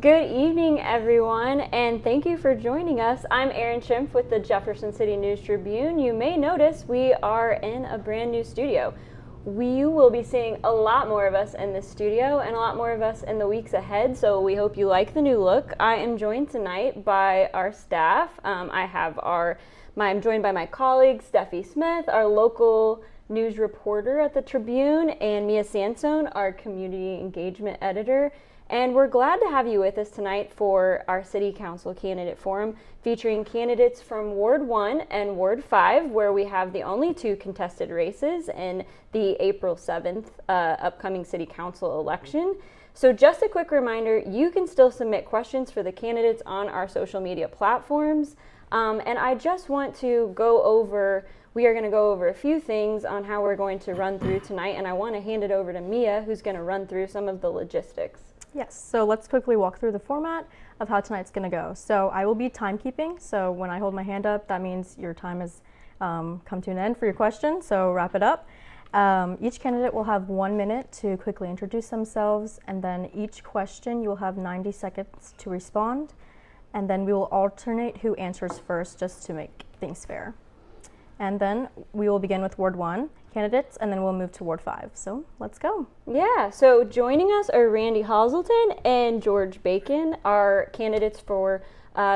Good evening, everyone, and thank you for joining us. I'm Erin Schimpf with the Jefferson City News Tribune. You may notice we are in a brand new studio. We will be seeing a lot more of us in this studio and a lot more of us in the weeks ahead, so we hope you like the new look. I am joined tonight by our staff. I'm joined by my colleague, Steffi Smith, our local news reporter at the Tribune, and Mia Sansone, our community engagement editor. And we're glad to have you with us tonight for our City Council Candidate Forum, featuring candidates from Ward 1 and Ward 5, where we have the only two contested races in the April 7th upcoming City Council election. So just a quick reminder, you can still submit questions for the candidates on our social media platforms. And I just want to we are going to go over a few things on how we're going to run through tonight, and I want to hand it over to Mia, who's going to run through some of the logistics. Yes, so let's quickly walk through the format of how tonight's going to go. So I will be timekeeping, so when I hold my hand up, that means your time has come to an end for your question, so wrap it up. Each candidate will have 1 minute to quickly introduce themselves, and then each question you will have 90 seconds to respond, and then we will alternate who answers first just to make things fair. And then we will begin with Ward 1 candidates, and then we'll move to Ward 5. So let's go. Yeah, so joining us are Randy Hazelton and George Bacon, our candidates for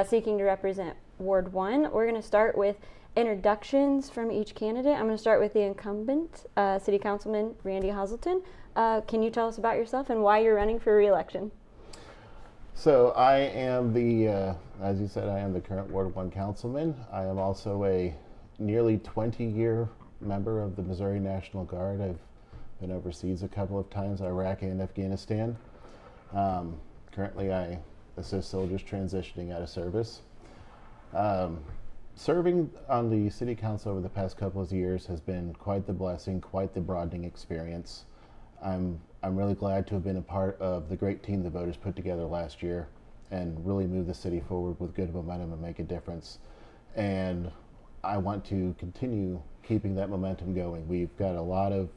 seeking to represent Ward 1. We're going to start with introductions from each candidate. I'm going to start with the incumbent, City Councilman Randy Hazelton. Can you tell us about yourself and why you're running for re-election? So I am as you said, I am the current Ward 1 councilman. I am also a nearly 20-year member of the Missouri National Guard. I've been overseas a couple of times, Iraq and Afghanistan. Currently, I assist soldiers transitioning out of service. Serving on the City Council over the past couple of years has been quite the blessing, quite the broadening experience. I'm really glad to have been a part of the great team the voters put together last year and really move the city forward with good momentum and make a difference. And I want to continue keeping that momentum going. We've got a lot of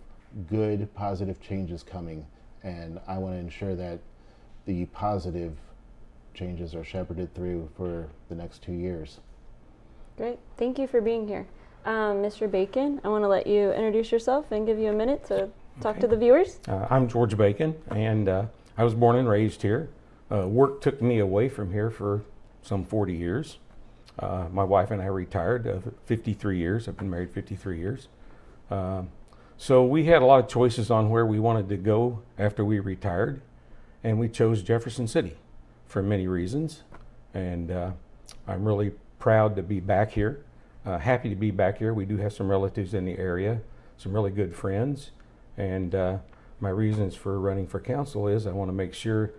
good, positive changes coming, and I want to ensure that the positive changes are shepherded through for the next 2 years. Great. Thank you for being here. Mr. Bacon, I want to let you introduce yourself and give you a minute to talk to the viewers. I'm George Bacon, and I was born and raised here. Work took me away from here for some 40 years. My wife and I retired 53 years. I've been married 53 years. So we had a lot of choices on where we wanted to go after we retired, and we chose Jefferson City for many reasons. And I'm really proud to be back here, happy to be back here. We do have some relatives in the area, some really good friends. And my reasons for running for council is I want to make sure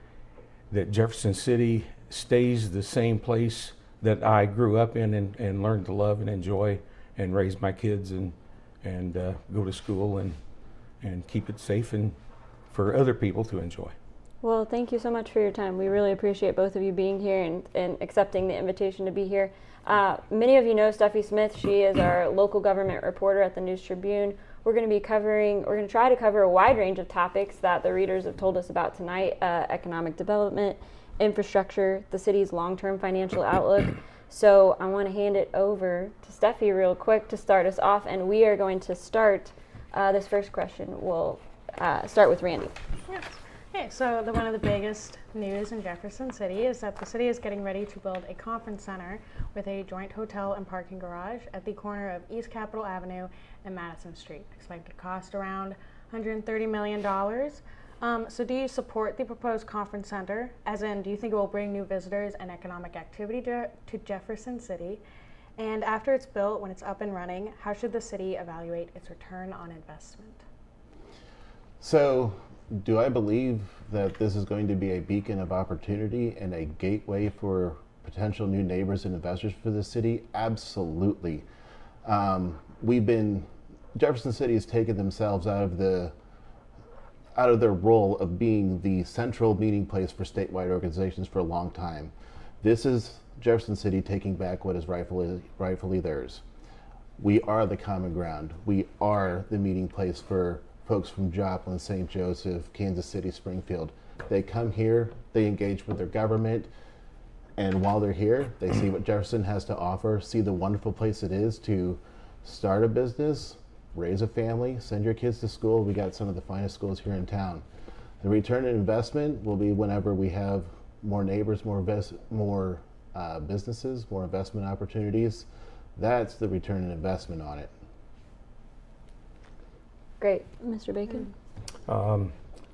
that Jefferson City stays the same place that I grew up in and learned to love and enjoy and raise my kids and go to school and keep it safe and for other people to enjoy. Well, thank you so much for your time. We really appreciate both of you being here and accepting the invitation to be here. Many of you know Steffi Smith. She is our local government reporter at the News Tribune. We're going to try to cover a wide range of topics that the readers have told us about tonight: economic development, infrastructure, the city's long-term financial outlook. So I want to hand it over to Steffi real quick to start us off, and we are going to start this first question. We'll start with Randy. Yes. Okay, so one of the biggest news in Jefferson City is that the city is getting ready to build a conference center with a joint hotel and parking garage at the corner of East Capitol Avenue and Madison Street. Expected to cost around $130 million. So do you support the proposed conference center? As in, do you think it will bring new visitors and economic activity to Jefferson City? And after it's built, when it's up and running, how should the city evaluate its return on investment? So, do I believe that this is going to be a beacon of opportunity and a gateway for potential new neighbors and investors for the city? Absolutely. Jefferson City has taken themselves out of their role of being the central meeting place for statewide organizations for a long time. This is Jefferson City taking back what is rightfully theirs. We are the common ground. We are the meeting place for folks from Joplin, St. Joseph, Kansas City, Springfield. They come here, they engage with their government, and while they're here, they see what Jefferson has to offer, see the wonderful place it is to start a business, raise a family, send your kids to school. We got some of the finest schools here in town. The return on investment will be whenever we have more neighbors, more businesses, more investment opportunities. That's the return on investment on it. Great. Mr. Bacon?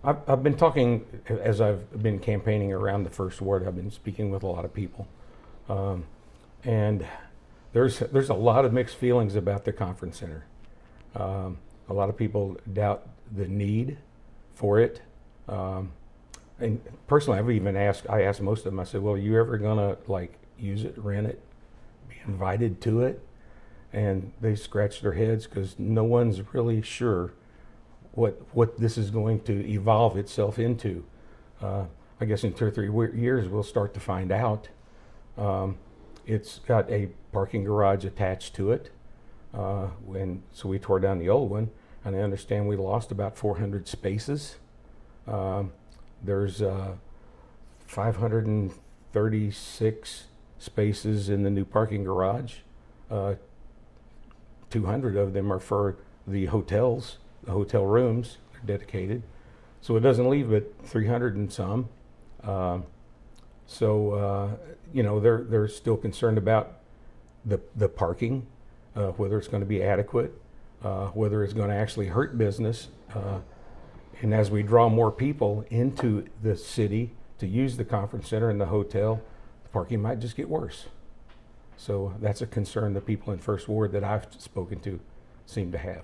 I've been talking, as I've been campaigning around the First Ward, I've been speaking with a lot of people. And there's a lot of mixed feelings about the conference center. A lot of people doubt the need for it. And personally, I asked most of them, I said, well, are you ever gonna like use it, rent it, be invited to it? And they scratched their heads because no one's really sure what this is going to evolve itself into. I guess in 2 or 3 years we'll start to find out. It's got a parking garage attached to it, so we tore down the old one, and I understand we lost about 400 spaces. There's 536 spaces in the new parking garage. 200 of them are for the hotels. The hotel rooms are dedicated, so it doesn't leave but 300 and some. They're still concerned about the parking, whether it's going to be adequate, whether it's going to actually hurt business. And as we draw more people into the city to use the conference center and the hotel, the parking might just get worse. So that's a concern the people in First Ward that I've spoken to seem to have.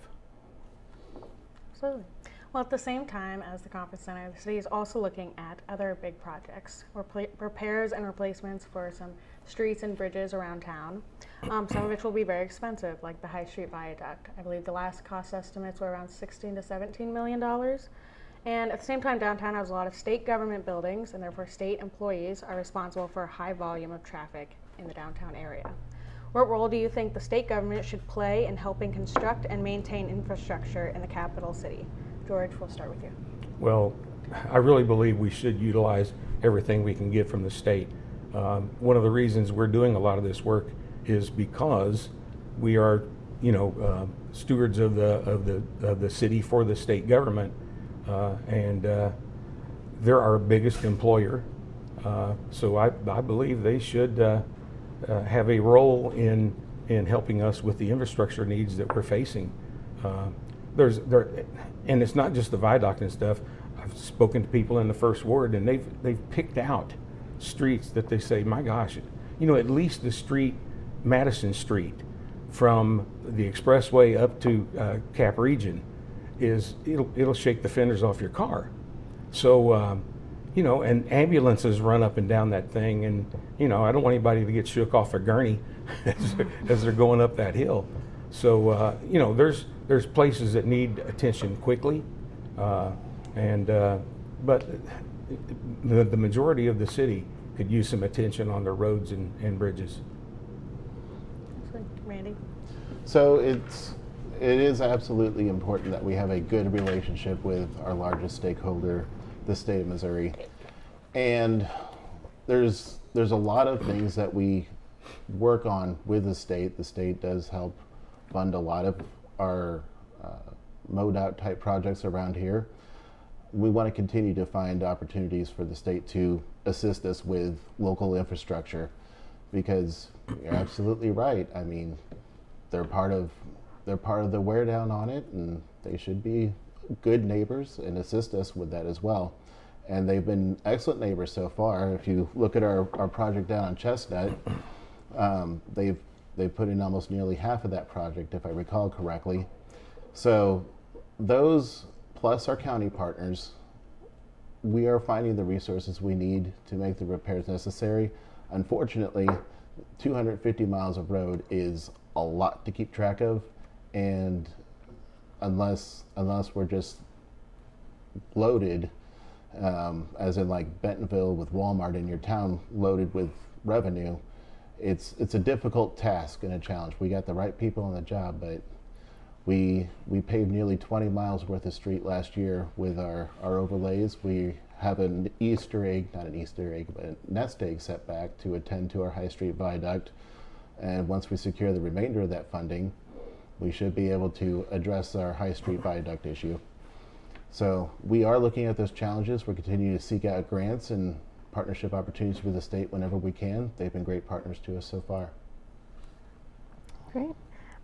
Absolutely. Well, at the same time as the conference center, the city is also looking at other big projects, repairs and replacements for some streets and bridges around town, some of which will be very expensive, like the High Street Viaduct. I believe the last cost estimates were around $16 to $17 million. And at the same time, downtown has a lot of state government buildings, and therefore state employees are responsible for a high volume of traffic in the downtown area. What role do you think the state government should play in helping construct and maintain infrastructure in the capital city? George, we'll start with you. Well, I really believe we should utilize everything we can get from the state. One of the reasons we're doing a lot of this work is because we are, stewards of the city for the state government, and they're our biggest employer. So I believe they should have a role in helping us with the infrastructure needs that we're facing. And it's not just the viaduct and stuff. I've spoken to people in the First Ward, and they've picked out streets that they say, my gosh, at least the street, Madison Street, from the expressway up to Cap Region, it'll shake the fenders off your car. So and ambulances run up and down that thing, and I don't want anybody to get shook off a gurney as they're going up that hill. So there's places that need attention quickly, but the majority of the city could use some attention on their roads and bridges. Randy? So it is absolutely important that we have a good relationship with our largest stakeholder, the state of Missouri. And there's a lot of things that we work on with the state. The state does help fund a lot of our MoDOT type projects around here. We want to continue to find opportunities for the state to assist us with local infrastructure, because you're absolutely right. I mean, they're part of the wear down on it, and they should be good neighbors and assist us with that as well. And they've been excellent neighbors so far. If you look at our project down on Chestnut, they've put in almost nearly half of that project, if I recall correctly. So those, plus our county partners, we are finding the resources we need to make the repairs necessary. Unfortunately, 250 miles of road is a lot to keep track of, and unless we're just loaded, as in like Bentonville with Walmart in your town loaded with revenue, it's a difficult task and a challenge. We got the right people on the job, but we paved nearly 20 miles worth of street last year with our overlays. We have an Easter egg, not an Easter egg, but a nest egg setback to attend to our High Street viaduct. And once we secure the remainder of that funding, we should be able to address our High Street viaduct issue. So we are looking at those challenges. We're continuing to seek out grants and partnership opportunities with the state whenever we can. They've been great partners to us so far. Great.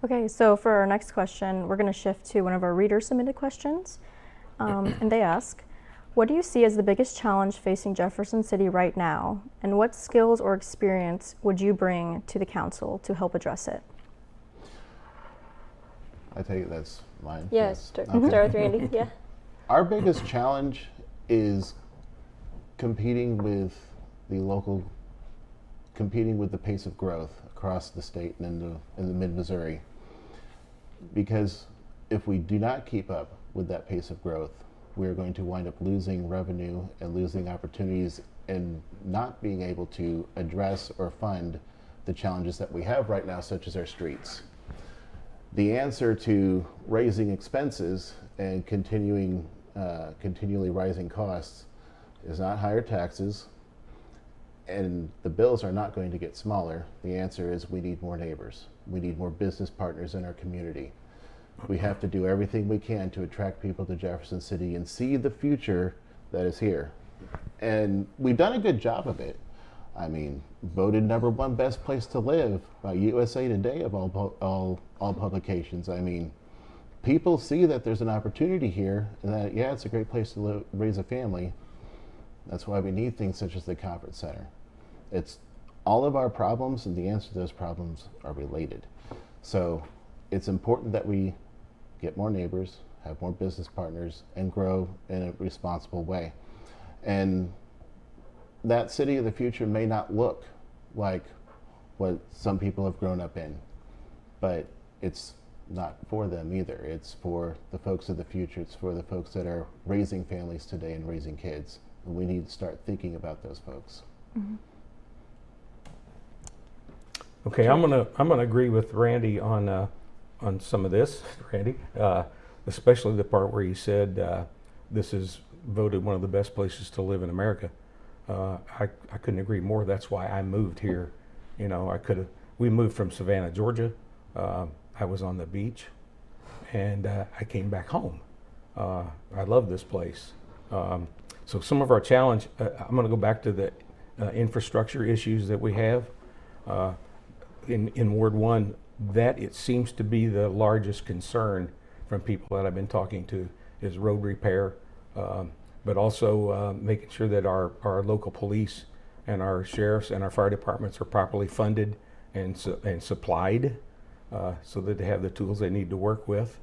Okay, so for our next question, we're going to shift to one of our reader submitted questions. And they ask, what do you see as the biggest challenge facing Jefferson City right now? And what skills or experience would you bring to the council to help address it? I take it that's mine. Yes, start with Randy. Yeah. Our biggest challenge is competing with the pace of growth across the state and in the mid-Missouri. Because if we do not keep up with that pace of growth, we're going to wind up losing revenue and losing opportunities and not being able to address or fund the challenges that we have right now, such as our streets. The answer to raising expenses and continually rising costs is not higher taxes, and the bills are not going to get smaller. The answer is we need more neighbors. We need more business partners in our community. We have to do everything we can to attract people to Jefferson City and see the future that is here. And we've done a good job of it. I mean, voted #1 best place to live by USA Today of all publications. I mean, people see that there's an opportunity here and that, yeah, it's a great place to live, raise a family. That's why we need things such as the conference center. It's all of our problems, and the answer to those problems are related. So it's important that we get more neighbors, have more business partners, and grow in a responsible way. And that city of the future may not look like what some people have grown up in, but it's not for them either. It's for the folks of the future. It's for the folks that are raising families today and raising kids. And we need to start thinking about those folks. Mm-hmm. Okay, I'm gonna agree with Randy on some of this, Randy, especially the part where he said this is voted one of the best places to live in America. I couldn't agree more. That's why I moved here. You know, we moved from Savannah, Georgia. I was on the beach, and I came back home. I love this place. So some of our challenge, I'm going to go back to the infrastructure issues that we have. In Ward 1, that it seems to be the largest concern from people that I've been talking to is road repair, but also making sure that our local police and our sheriffs and our fire departments are properly funded and supplied so that they have the tools they need to work with.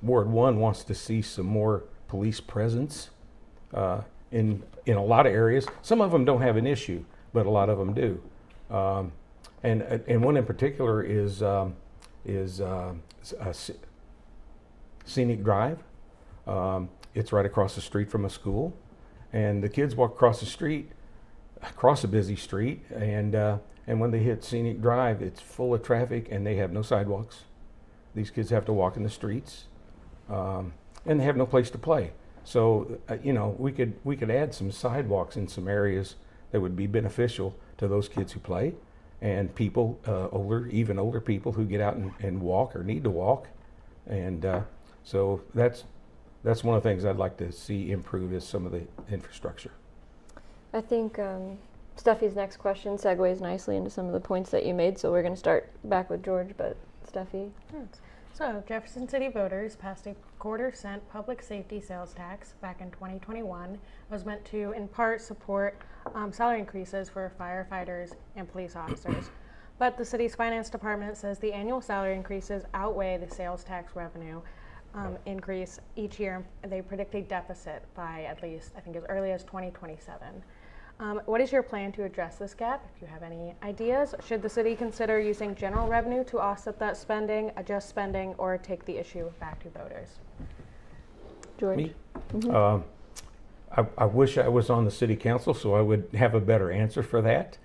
Ward 1 wants to see some more police presence in a lot of areas. Some of them don't have an issue, but a lot of them do. And one in particular is Scenic Drive. It's right across the street from a school, and the kids walk across the street, across a busy street, and when they hit Scenic Drive, it's full of traffic, and they have no sidewalks. These kids have to walk in the streets, and they have no place to play. So we could add some sidewalks in some areas that would be beneficial to those kids who play, and people even older people who get out and walk or need to walk, and so that's one of the things I'd like to see improve is some of the infrastructure. I think Steffi's next question segues nicely into some of the points that you made, so we're going to start back with George, but Steffi. So Jefferson City voters passed a 1/4-cent public safety sales tax back in 2021. It was meant to, in part, support salary increases for firefighters and police officers. But the city's finance department says the annual salary increases outweigh the sales tax revenue increase each year. They predict a deficit by at least, I think, as early as 2027. What is your plan to address this gap? If you have any ideas, should the city consider using general revenue to offset that spending, adjust spending, or take the issue back to voters? George? Me? Mm-hmm. I wish I was on the city council so I would have a better answer for that.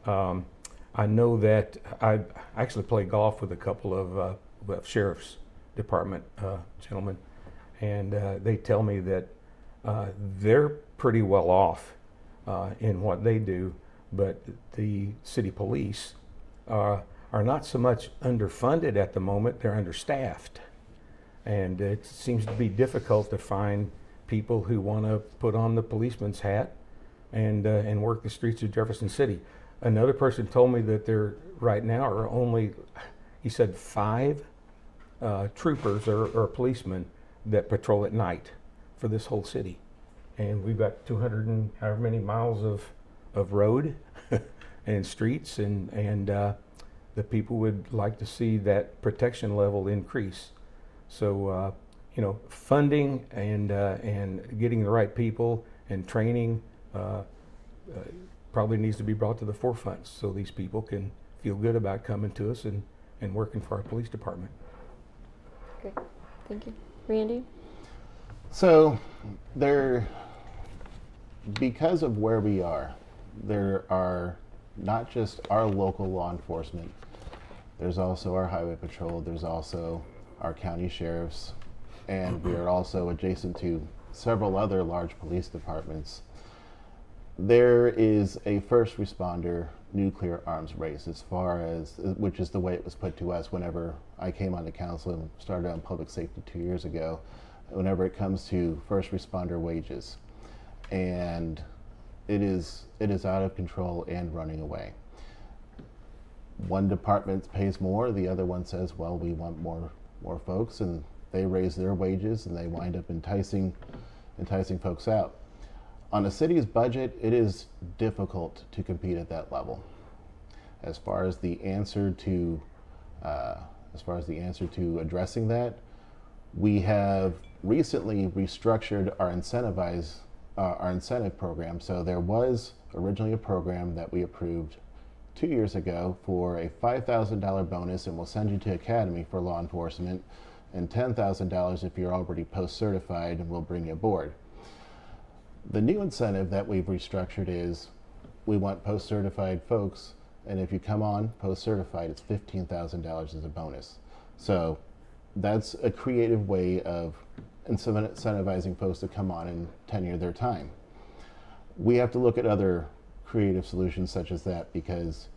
I know that I actually play golf with a couple of sheriff's department gentlemen, and they tell me that they're pretty well off in what they do, but the city police are not so much underfunded at the moment, they're understaffed. And it seems to be difficult to find people who want to put on the policeman's hat and work the streets of Jefferson City. Another person told me that there right now are only, he said, 5 troopers or policemen that patrol at night for this whole city. And we've got 200 and however many miles of road and streets, and the people would like to see that protection level increase. So, funding and getting the right people and training probably needs to be brought to the forefront so these people can feel good about coming to us and working for our police department. Great, thank you. Randy? So because of where we are, there are not just our local law enforcement, there's also our highway patrol, there's also our county sheriffs, and we are also adjacent to several other large police departments. There is a first responder nuclear arms race, as far as, which is the way it was put to us whenever I came on the council and started on public safety 2 years ago, whenever it comes to first responder wages. And it is out of control and running away. One department pays more, the other one says, well, we want more folks, and they raise their wages and they wind up enticing folks out. On a city's budget, it is difficult to compete at that level. As far as the answer to addressing that, we have recently restructured our incentive program. So there was originally a program that we approved 2 years ago for a $5,000 bonus, and we'll send you to academy for law enforcement, and $10,000 if you're already post-certified, and we'll bring you aboard. The new incentive that we've restructured is we want post-certified folks, and if you come on post-certified, it's $15,000 as a bonus. So that's a creative way of incentivizing folks to come on and tenure their time. We have to look at other creative solutions such as that, because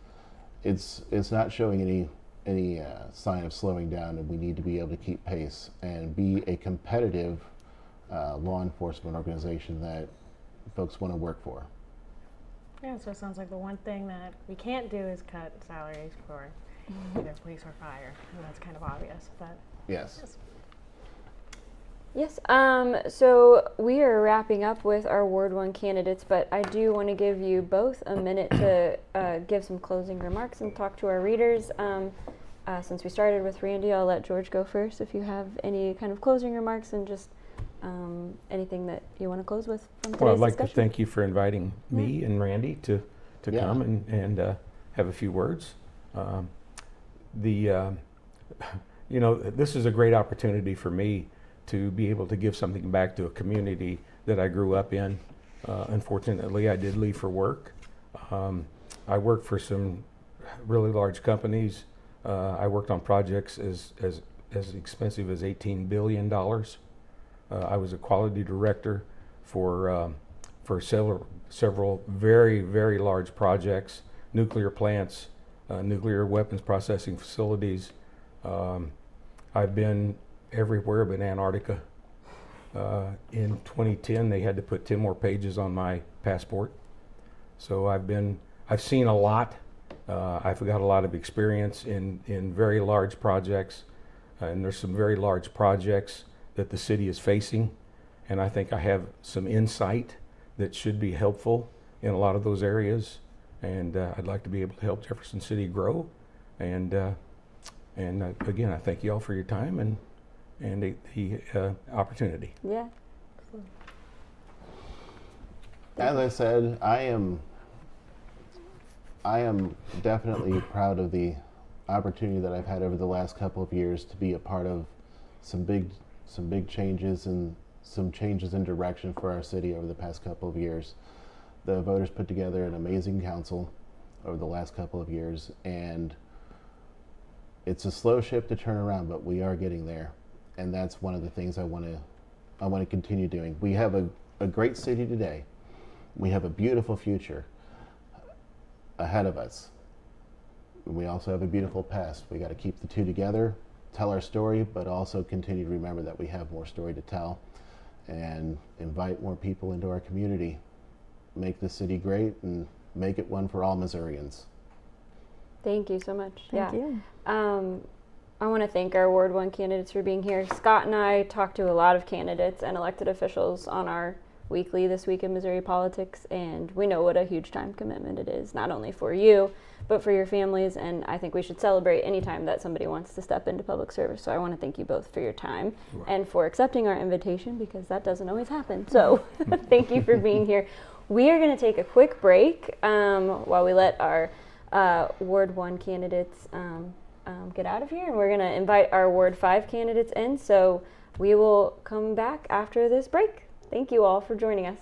it's not showing any sign of slowing down, and we need to be able to keep pace and be a competitive law enforcement organization that folks want to work for. Yeah, so it sounds like the one thing that we can't do is cut salaries for either police or fire, and that's kind of obvious, but Yes. Yes, so we are wrapping up with our Ward 1 candidates, but I do want to give you both a minute to give some closing remarks and talk to our readers. Since we started with Randy, I'll let George go first if you have any kind of closing remarks and just anything that you want to close with from today's Well, I'd like discussion. to thank you for inviting me and Randy to Yeah. come and have a few words. This is a great opportunity for me to be able to give something back to a community that I grew up in. Unfortunately, I did leave for work. I worked for some really large companies. I worked on projects as expensive as $18 billion. I was a quality director for several very, very large projects, nuclear plants, nuclear weapons processing facilities. I've been everywhere but Antarctica. In 2010, they had to put 10 more pages on my passport. So I've seen a lot. I've got a lot of experience in very large projects, and there's some very large projects that the city is facing, and I think I have some insight that should be helpful in a lot of those areas, and I'd like to be able to help Jefferson City grow, and again, I thank you all for your time and the opportunity. Yeah. As I said, I am definitely proud of the opportunity that I've had over the last couple of years to be a part of some big changes and some changes in direction for our city over the past couple of years. The voters put together an amazing council over the last couple of years, and it's a slow ship to turn around, but we are getting there, and that's one of the things I want to continue doing. We have a great city today, We have a beautiful future ahead of us. We also have a beautiful past. We got to keep the two together, tell our story, but also continue to remember that we have more story to tell and invite more people into our community. Make the city great and make it one for all Missourians. Thank you so much. Thank you. I want to thank our Ward 1 candidates for being here. Scott and I talked to a lot of candidates and elected officials on our weekly This Week in Missouri Politics, and we know what a huge time commitment it is, not only for you, but for your families, and I think we should celebrate any time that somebody wants to step into public service. So I want to thank you both for your time and for accepting our invitation, because that doesn't always happen. So thank you for being here. We are going to take a quick break while we let our Ward 1 candidates get out of here, and we're going to invite our Ward 5 candidates in. So we will come back after this break. Thank you all for joining us.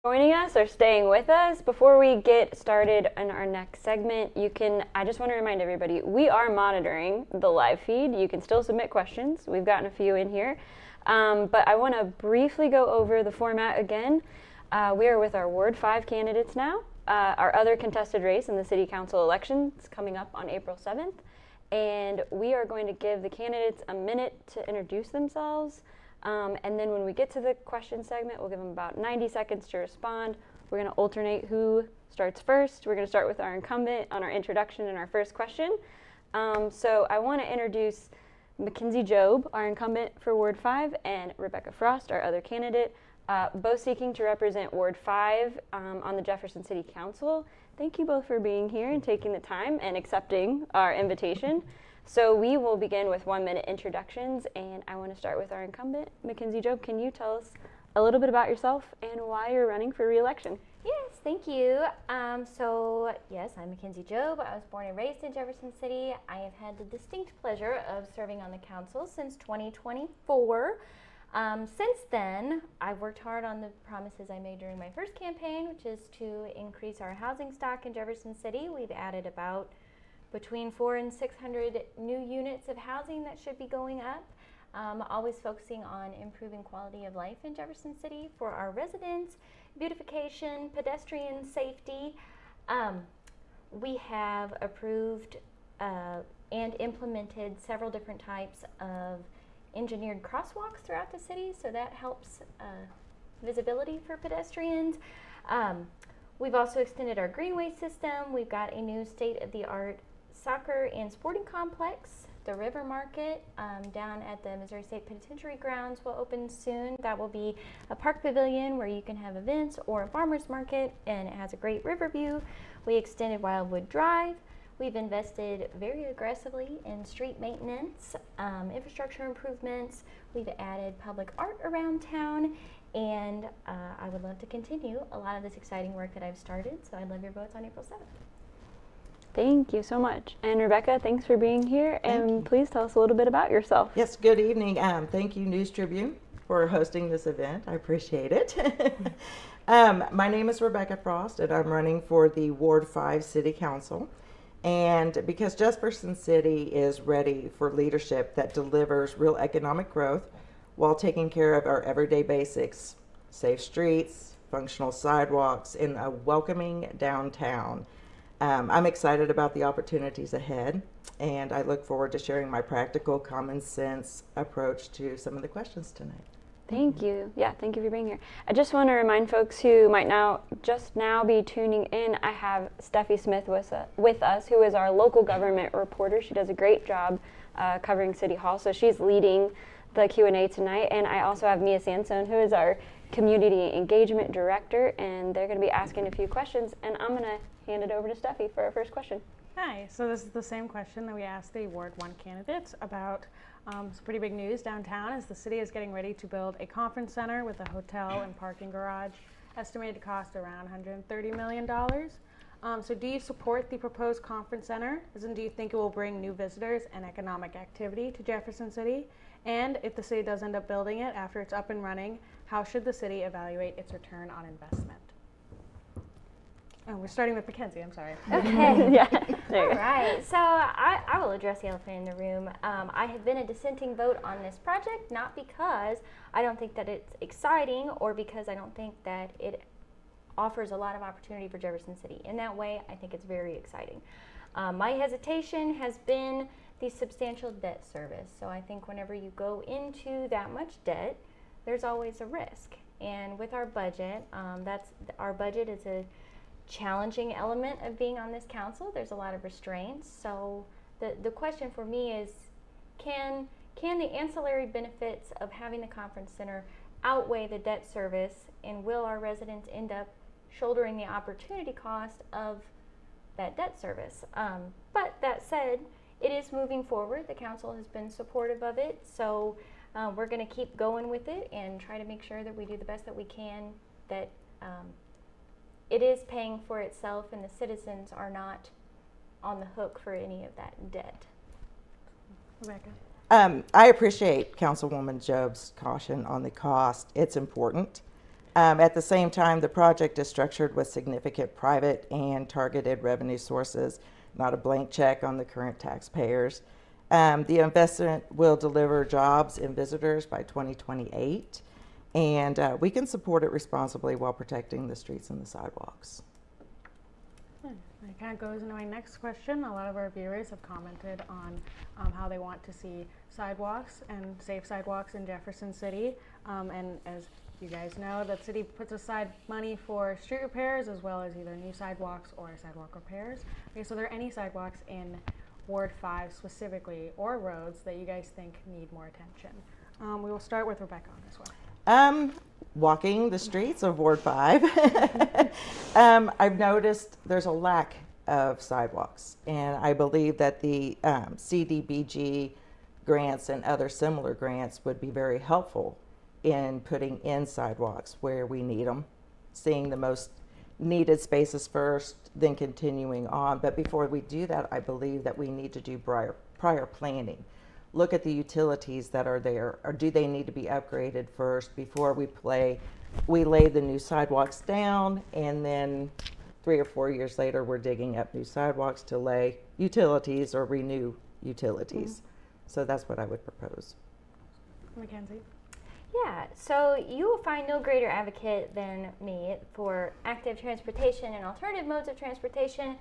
Joining us or staying with us. Before we get started in our next segment, I just want to remind everybody, we are monitoring the live feed. You can still submit questions. We've gotten a few in here. But I want to briefly go over the format again. We are with our Ward 5 candidates now. Our other contested race in the City Council election is coming up on April 7th. And we are going to give the candidates a minute to introduce themselves. And then when we get to the question segment, we'll give them about 90 seconds to respond. We're going to alternate who starts first. We're going to start with our incumbent on our introduction and our first question. So I want to introduce Mackenzie Job, our incumbent for Ward 5, and Rebecca Frost, our other candidate, both seeking to represent Ward 5 on the Jefferson City Council. Thank you both for being here and taking the time and accepting our invitation. So we will begin with 1-minute introductions, and I want to start with our incumbent, Mackenzie Job. Can you tell us a little bit about yourself and why you're running for re-election? Yes, thank you. Yes, I'm Mackenzie Job. I was born and raised in Jefferson City. I have had the distinct pleasure of serving on the council since 2024. Since then, I've worked hard on the promises I made during my first campaign, which is to increase our housing stock in Jefferson City. We've added about between 400 and 600 new units of housing that should be going up. Always focusing on improving quality of life in Jefferson City for our residents, beautification, pedestrian safety. We have approved and implemented several different types of engineered crosswalks throughout the city, so that helps visibility for pedestrians. We've also extended our greenway system. We've got a new state-of-the-art soccer and sporting complex. The River Market down at the Missouri State Penitentiary grounds will open soon. That will be a park pavilion where you can have events, or a farmer's market, and it has a great river view. We extended Wildwood Drive. We've invested very aggressively in street maintenance, infrastructure improvements. We've added public art around town, and I would love to continue a lot of this exciting work that I've started, so I'd love your votes on April 7th. Thank you so much. And Rebecca, thanks for being here. And please tell us a little bit about yourself. Yes, good evening. Thank you, News Tribune, for hosting this event. I appreciate it. My name is Rebecca Frost, and I'm running for the Ward 5 City Council. And because Jefferson City is ready for leadership that delivers real economic growth while taking care of our everyday basics, safe streets, functional sidewalks, and a welcoming downtown. I'm excited about the opportunities ahead, and I look forward to sharing my practical, common sense approach to some of the questions tonight. Thank you. Yeah, thank you for being here. I just want to remind folks who might just now be tuning in, I have Steffi Smith with us, who is our local government reporter. She does a great job covering City Hall, so she's leading the Q&A tonight. And I also have Mia Sansone, who is our community engagement director, and they're going to be asking a few questions, and I'm going to hand it over to Steffi for our first question. Hi, so this is the same question that we asked the Ward 1 candidates about some pretty big news downtown, as the city is getting ready to build a conference center with a hotel and parking garage, estimated to cost around $130 million. So do you support the proposed conference center? Do you think it will bring new visitors and economic activity to Jefferson City? And if the city does end up building it after it's up and running, how should the city evaluate its return on investment? Oh, we're starting with Mackenzie, I'm sorry. Okay. Yeah. All right, so I will address the elephant in the room. I have been a dissenting vote on this project, not because I don't think that it's exciting or because I don't think that it offers a lot of opportunity for Jefferson City. In that way, I think it's very exciting. My hesitation has been the substantial debt service. So I think whenever you go into that much debt, there's always a risk. And with our budget, our budget is a challenging element of being on this council. There's a lot of restraints. So the question for me is, can the ancillary benefits of having the conference center outweigh the debt service, and will our residents end up shouldering the opportunity cost of that debt service? But that said, it is moving forward. The council has been supportive of it, so we're going to keep going with it and try to make sure that we do the best that we can, that it is paying for itself and the citizens are not on the hook for any of that debt. Rebecca. I appreciate Councilwoman Job's caution on the cost. It's important. At the same time, the project is structured with significant private and targeted revenue sources, not a blank check on the current taxpayers. The investment will deliver jobs and visitors by 2028, and we can support it responsibly while protecting the streets and the sidewalks. That kind of goes into my next question. A lot of our viewers have commented on how they want to see sidewalks and safe sidewalks in Jefferson City. And as you guys know, the city puts aside money for street repairs as well as either new sidewalks or sidewalk repairs. Okay, so are there any sidewalks in Ward 5 specifically, or roads that you guys think need more attention? We will start with Rebecca on this one. Walking the streets of Ward 5, I've noticed there's a lack of sidewalks, and I believe that the CDBG grants and other similar grants would be very helpful in putting in sidewalks where we need them, seeing the most needed spaces first, then continuing on. But before we do that, I believe that we need to do prior planning. Look at the utilities that are there, or do they need to be upgraded first before we lay the new sidewalks down, and then 3 or 4 years later we're digging up new sidewalks to lay utilities or renew utilities. So that's what I would propose. Mackenzie? Yeah, so you will find no greater advocate than me for active transportation and alternative modes of transportation.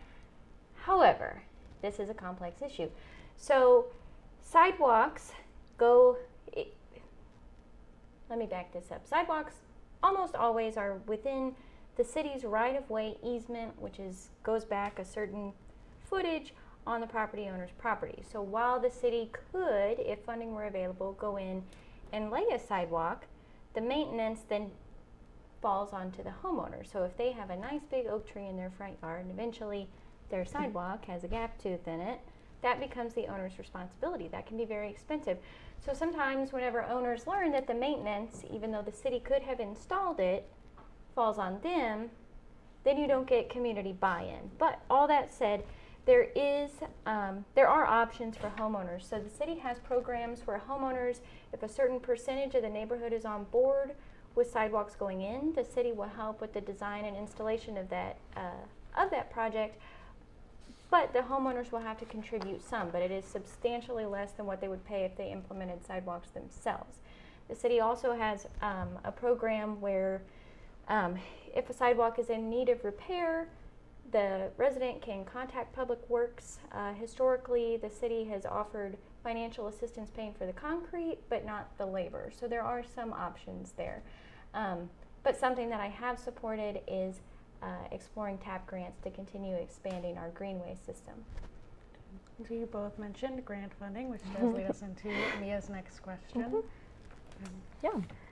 However, this is a complex issue. So sidewalks let me back this up. Sidewalks almost always are within the city's right-of-way easement, which goes back a certain footage on the property owner's property. So while the city could, if funding were available, go in and lay a sidewalk, the maintenance then falls onto the homeowner. So if they have a nice big oak tree in their front yard and eventually their sidewalk has a gap tooth in it, that becomes the owner's responsibility. That can be very expensive. So sometimes whenever owners learn that the maintenance, even though the city could have installed it, falls on them, then you don't get community buy-in. But all that said, there are options for homeowners. So the city has programs where homeowners, if a certain percentage of the neighborhood is on board with sidewalks going in, the city will help with the design and installation of that project. But the homeowners will have to contribute some, but it is substantially less than what they would pay if they implemented sidewalks themselves. The city also has a program where if a sidewalk is in need of repair, the resident can contact Public Works. Historically, the city has offered financial assistance paying for the concrete, but not the labor. So there are some options there. But something that I have supported is exploring TAP grants to continue expanding our greenway system. So you both mentioned grant funding, which does lead us into Mia's next question. Yeah.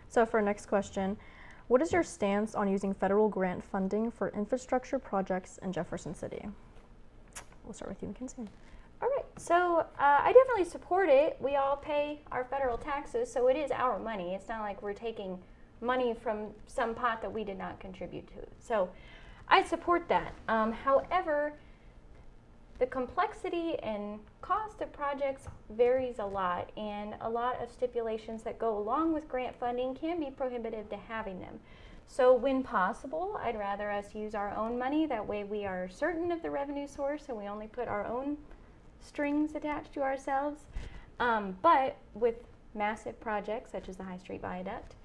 So for our next question, what is your stance on using federal grant funding for infrastructure projects in Jefferson City? We'll start with you, Mackenzie. All right, so I definitely support it. We all pay our federal taxes, so it is our money. It's not like we're taking money from some pot that we did not contribute to. So I support that. However, the complexity and cost of projects varies a lot, and a lot of stipulations that go along with grant funding can be prohibitive to having them. So when possible, I'd rather us use our own money. That way we are certain of the revenue source and we only put our own strings attached to ourselves. But with massive projects such as the High Street Viaduct,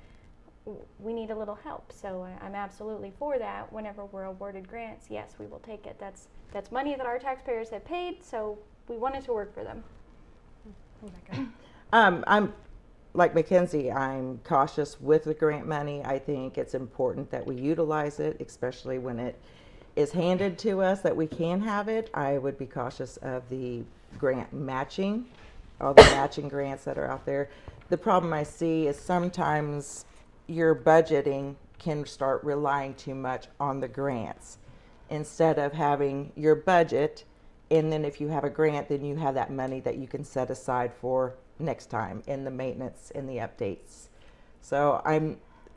we need a little help. So I'm absolutely for that. Whenever we're awarded grants, yes, we will take it. That's money that our taxpayers have paid, so we want it to work for them. I'm like Mackenzie, I'm cautious with the grant money. I think it's important that we utilize it, especially when it is handed to us that we can have it. I would be cautious of the grant matching, all the matching grants that are out there. The problem I see is sometimes your budgeting can start relying too much on the grants instead of having your budget, and then if you have a grant, then you have that money that you can set aside for next time in the maintenance and the updates. So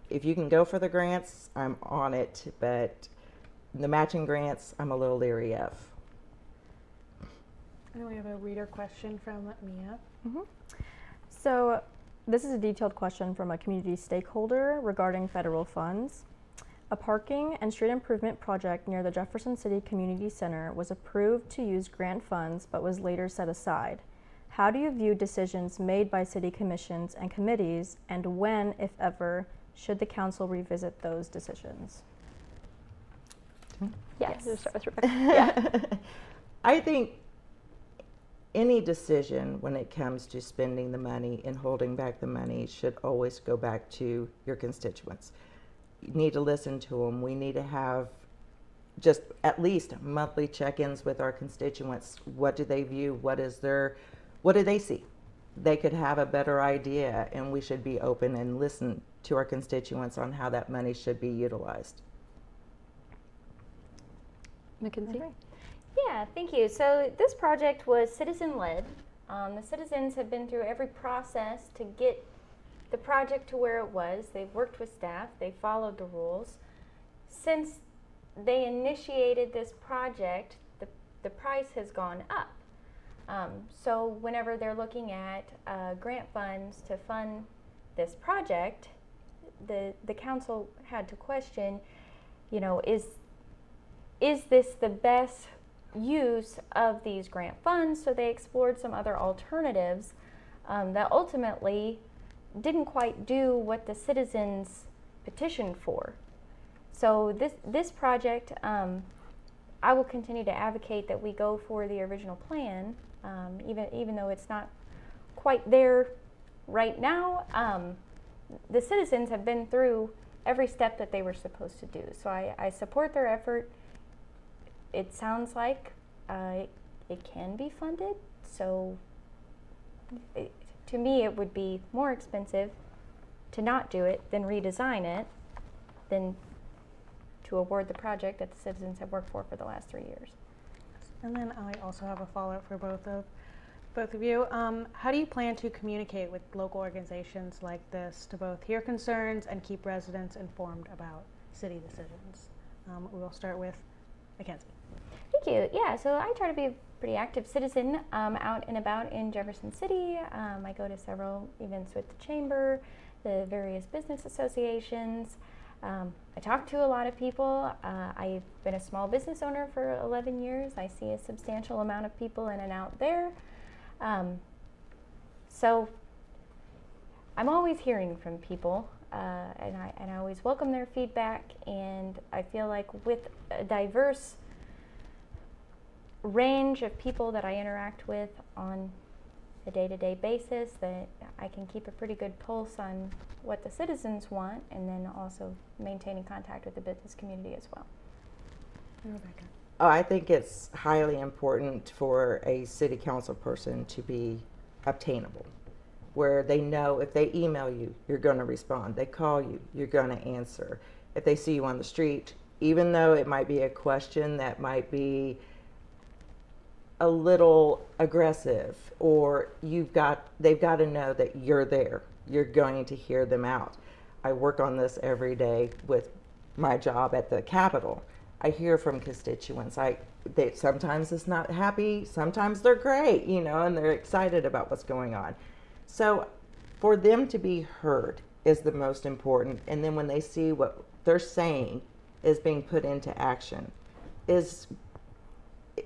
if you can go for the grants, I'm on it, but the matching grants, I'm a little leery of. And we have a reader question from Mia. So this is a detailed question from a community stakeholder regarding federal funds. A parking and street improvement project near the Jefferson City Community Center was approved to use grant funds but was later set aside. How do you view decisions made by city commissions and committees, and when, if ever, should the council revisit those decisions? Yes. We'll start with Rebecca. Yeah. I think any decision when it comes to spending the money and holding back the money should always go back to your constituents. You need to listen to them. We need to have just at least monthly check-ins with our constituents. What do they view? What do they see? They could have a better idea, and we should be open and listen to our constituents on how that money should be utilized. Mackenzie? Yeah, thank you. So this project was citizen-led. The citizens have been through every process to get the project to where it was. They've worked with staff. They followed the rules. Since they initiated this project, the price has gone up. So whenever they're looking at grant funds to fund this project, the council had to question, is this the best use of these grant funds? So they explored some other alternatives that ultimately didn't quite do what the citizens petitioned for. So this project, I will continue to advocate that we go for the original plan, even though it's not quite there right now. The citizens have been through every step that they were supposed to do. So I support their effort. It sounds like it can be funded. So to me, it would be more expensive to not do it than redesign it than to award the project that the citizens have worked for the last 3 years. And then I also have a follow-up for both of you. How do you plan to communicate with local organizations like this to both hear concerns and keep residents informed about city decisions? We'll start with Mackenzie. Thank you. Yeah, so I try to be a pretty active citizen out and about in Jefferson City. I go to several events with the chamber, the various business associations. I talk to a lot of people. I've been a small business owner for 11 years. I see a substantial amount of people in and out there. So I'm always hearing from people, and I always welcome their feedback, and I feel like with a diverse range of people that I interact with on a day-to-day basis, that I can keep a pretty good pulse on what the citizens want, and then also maintaining contact with the business community as well. Rebecca. Oh, I think it's highly important for a city council person to be obtainable, where they know if they email you, you're going to respond. They call you, you're going to answer. If they see you on the street, even though it might be a question that might be a little aggressive, or they've got to know that you're there. You're going to hear them out. I work on this every day with my job at the Capitol. I hear from constituents. Sometimes it's not happy, sometimes they're great, and they're excited about what's going on. So for them to be heard is the most important. And then when they see what they're saying is being put into action,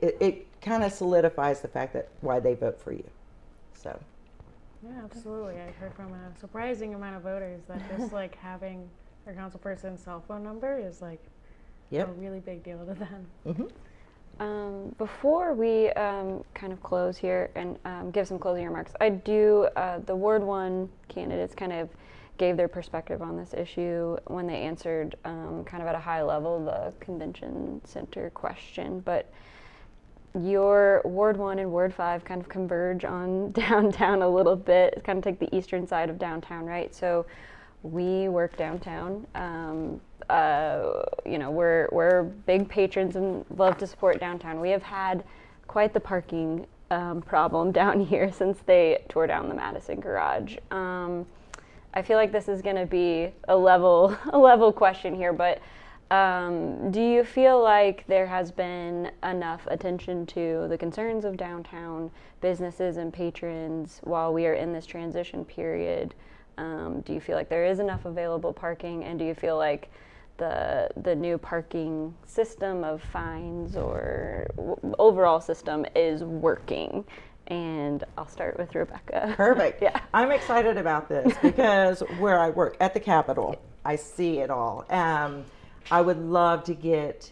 it kind of solidifies the fact that why they vote for you. So. Yeah, absolutely. I heard from a surprising amount of voters that just like having their council person's cell phone number is like a really big deal to them. Mm-hmm. Before we kind of close here and give some closing remarks, I do, the Ward 1 candidates kind of gave their perspective on this issue when they answered kind of at a high level the convention center question, but your Ward 1 and Ward 5 kind of converge on downtown a little bit. It's kind of take the eastern side of downtown, right? So we work downtown. We're big patrons and love to support downtown. We have had quite the parking problem down here since they tore down the Madison garage. I feel like this is going to be a level question here, but do you feel like there has been enough attention to the concerns of downtown businesses and patrons while we are in this transition period? Do you feel like there is enough available parking, and do you feel like the new parking system of fines or overall system is working. And I'll start with Rebecca. Perfect. Yeah. I'm excited about this because where I work at the Capitol, I see it all. I would love to get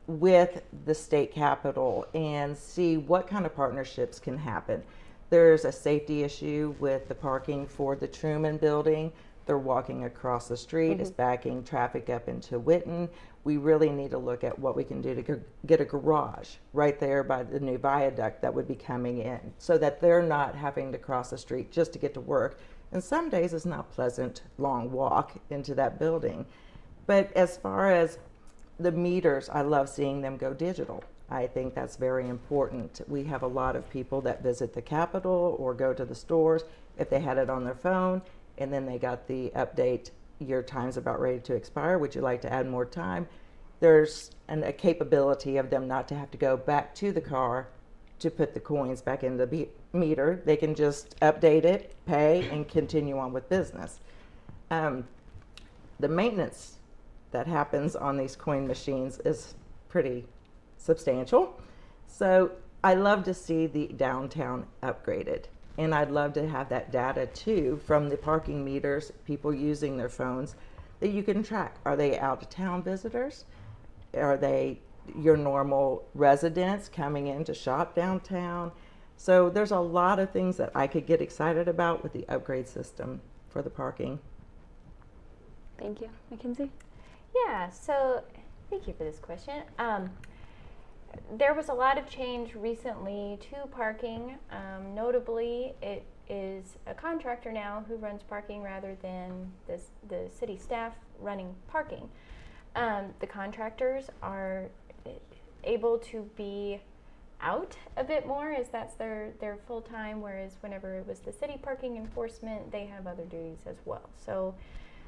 with the state capitol and see what kind of partnerships can happen. There's a safety issue with the parking for the Truman building. They're walking across the street, it's backing traffic up into Witten. We really need to look at what we can do to get a garage right there by the new viaduct that would be coming in so that they're not having to cross the street just to get to work. And some days it's not a pleasant, long walk into that building. But as far as the meters, I love seeing them go digital. I think that's very important. We have a lot of people that visit the Capitol or go to the stores if they had it on their phone and then they got the update, your time's about ready to expire, would you like to add more time? There's a capability of them not to have to go back to the car to put the coins back in the meter. They can just update it, pay, and continue on with business. The maintenance that happens on these coin machines is pretty substantial. So I love to see the downtown upgraded. And I'd love to have that data too from the parking meters, people using their phones, that you can track. Are they out of town visitors? Are they your normal residents coming in to shop downtown? So there's a lot of things that I could get excited about with the upgrade system for the parking. Thank you. Mackenzie? Yeah, so thank you for this question. There was a lot of change recently to parking. Notably, it is a contractor now who runs parking rather than the city staff running parking. The contractors are able to be out a bit more as that's their full-time, whereas whenever it was the city parking enforcement, they have other duties as well.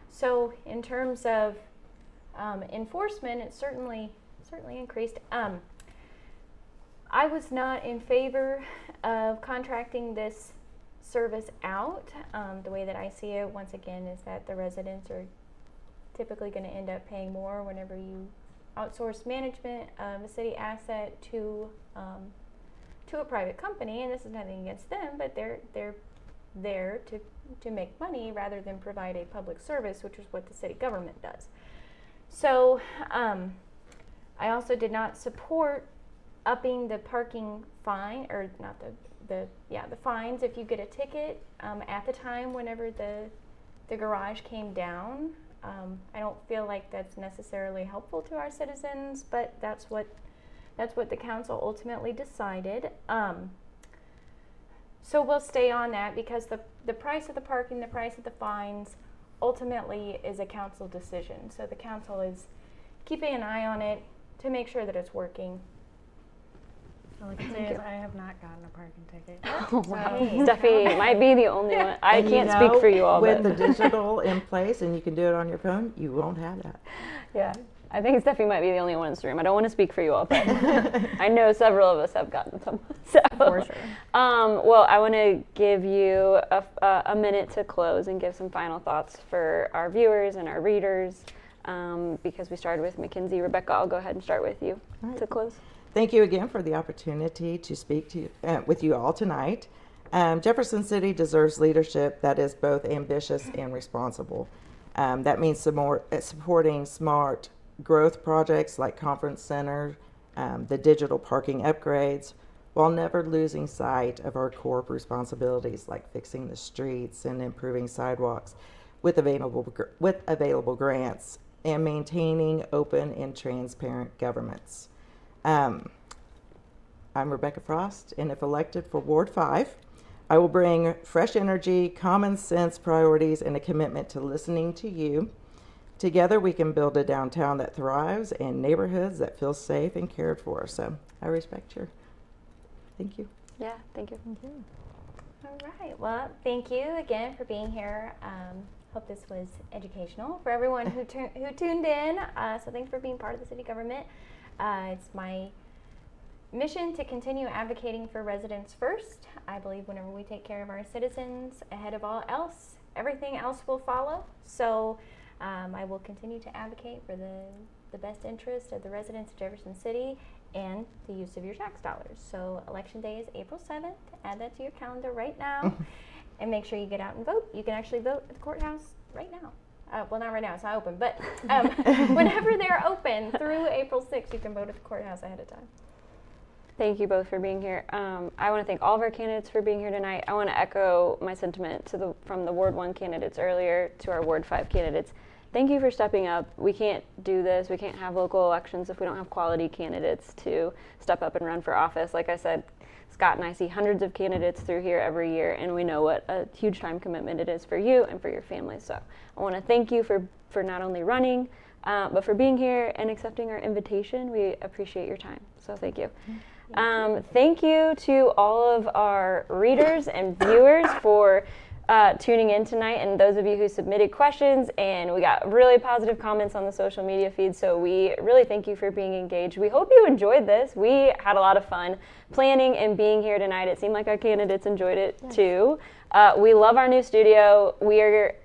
So in terms of enforcement, it certainly increased. I was not in favor of contracting this service out. The way that I see it, once again, is that the residents are typically going to end up paying more whenever you outsource management of a city asset to a private company. And this is nothing against them, but they're there to make money rather than provide a public service, which is what the city government does. So I also did not support upping the parking fine, or not the fines if you get a ticket at the time whenever the garage came down. I don't feel like that's necessarily helpful to our citizens, but that's what the council ultimately decided. So we'll stay on that because the price of the parking, the price of the fines, ultimately is a council decision. So the council is keeping an eye on it to make sure that it's working. All I can say is I have not gotten a parking ticket. Oh, wow. Steffi might be the only one. I And can't speak for you all. With but the digital in place and you can do it on your phone, you won't have that. yeah, I think Steffi might be the only one in this room. I don't want to speak for you all, but I know several of us have gotten them. So, For sure. Well, I want to give you a minute to close and give some final thoughts for our viewers and our readers. Because we started with Mackenzie. Rebecca, I'll go ahead and start with you to close. Thank you again for the opportunity to speak to with you all tonight. Jefferson City deserves leadership that is both ambitious and responsible. That means supporting smart growth projects like conference center, the digital parking upgrades, while never losing sight of our core responsibilities like fixing the streets and improving sidewalks with available grants and maintaining open and transparent governments. I'm Rebecca Frost, and if elected for Ward 5, I will bring fresh energy, common sense priorities, and a commitment to listening to you. Together, we can build a downtown that thrives and neighborhoods that feel safe and cared for. So I respect your. Thank you. Yeah, thank you. All right. Well, thank you again for being here. Hope this was educational for everyone who tuned in. So thanks for being part of the city government. It's my mission to continue advocating for residents first. I believe whenever we take care of our citizens ahead of all else, everything else will follow. So I will continue to advocate for the best interest of the residents of Jefferson City and the use of your tax dollars. So Election Day is April 7th. Add that to your calendar right now and make sure you get out and vote. You can actually vote at the courthouse right now. Well, not right now, it's not open, but whenever they're open through April 6th, you can vote at the courthouse ahead of time. Thank you both for being here. I want to thank all of our candidates for being here tonight. I want to echo my sentiment from the Ward 1 candidates earlier to our Ward 5 candidates. Thank you for stepping up. We can't do this. We can't have local elections if we don't have quality candidates to step up and run for office. Like I said, Scott and I see hundreds of candidates through here every year, and we know what a huge time commitment it is for you and for your family. So I want to thank you for not only running, but for being here and accepting our invitation. We appreciate your time. So thank you. Thank you to all of our readers and viewers for tuning in tonight, and those of you who submitted questions, and we got really positive comments on the social media feed, so we really thank you for being engaged. We hope you enjoyed this. We had a lot of fun planning and being here tonight. It seemed like our candidates enjoyed it too. We love our new studio. We are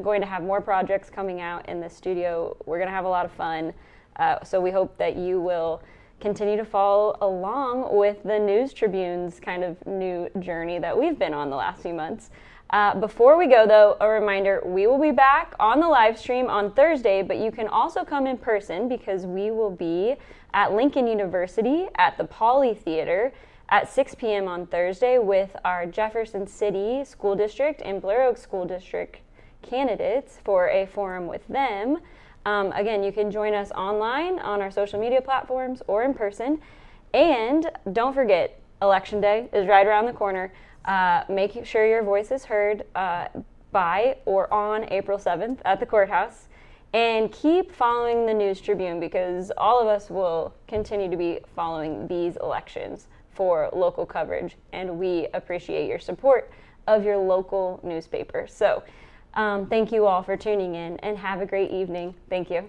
going to have more projects coming out in the studio. We're going to have a lot of fun, so we hope that you will continue to follow along with the News Tribune's kind of new journey that we've been on the last few months. Before we go, though, a reminder, we will be back on the live stream on Thursday, but you can also come in person because we will be at Lincoln University at the Pauley Theater at 6 p.m. on Thursday with our Jefferson City School District and Blair Oaks School District candidates for a forum with them. Again, you can join us online on our social media platforms or in person. And don't forget, Election Day is right around the corner. Make sure your voice is heard by or on April 7th at the courthouse. And keep following the News Tribune because all of us will continue to be following these elections for local coverage. And we appreciate your support of your local newspaper. So thank you all for tuning in and have a great evening. Thank you.